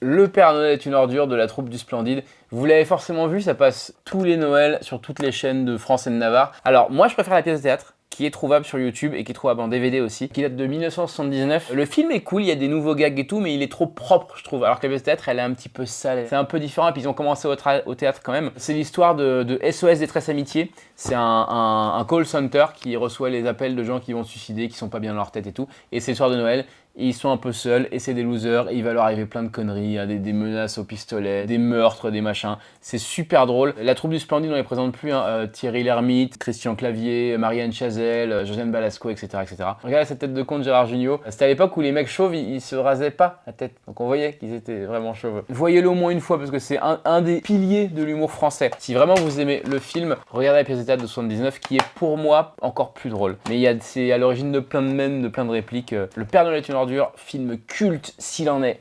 Le Père Noël est une ordure de la troupe du Splendide. Vous l'avez forcément vu, ça passe tous les Noëls sur toutes les chaînes de France et de Navarre. Alors moi je préfère la pièce de théâtre, qui est trouvable sur YouTube et qui est trouvable en DVD aussi, qui date de 1979. Le film est cool, il y a des nouveaux gags et tout, mais il est trop propre je trouve, alors que la pièce de théâtre elle est un petit peu sale. C'est un peu différent et puis ils ont commencé au théâtre quand même. C'est l'histoire de SOS Détresse Amitié. C'est un call center qui reçoit les appels de gens qui vont se suicider, qui sont pas bien dans leur tête et tout. Et c'est le soir de Noël. Ils sont un peu seuls et c'est des losers et il va leur arriver plein de conneries, hein, des menaces au pistolet, des meurtres, des machins. C'est super drôle. La troupe du Splendide, on les présente plus, hein. Thierry Lhermitte, Christian Clavier, Marianne Chazelle, Josiane Balasco, etc., etc. Regardez cette tête de con de Gérard Jugnot. C'était à l'époque où les mecs chauves, ils se rasaient pas la tête. Donc on voyait qu'ils étaient vraiment chauves. Voyez-le au moins une fois parce que c'est un des piliers de l'humour français. Si vraiment vous aimez le film, regardez la pièce de théâtre de 79 qui est pour moi encore plus drôle. Mais c'est à l'origine de plein de mèmes, de plein de répliques. Le Père Noël est une ordure, film culte s'il en est.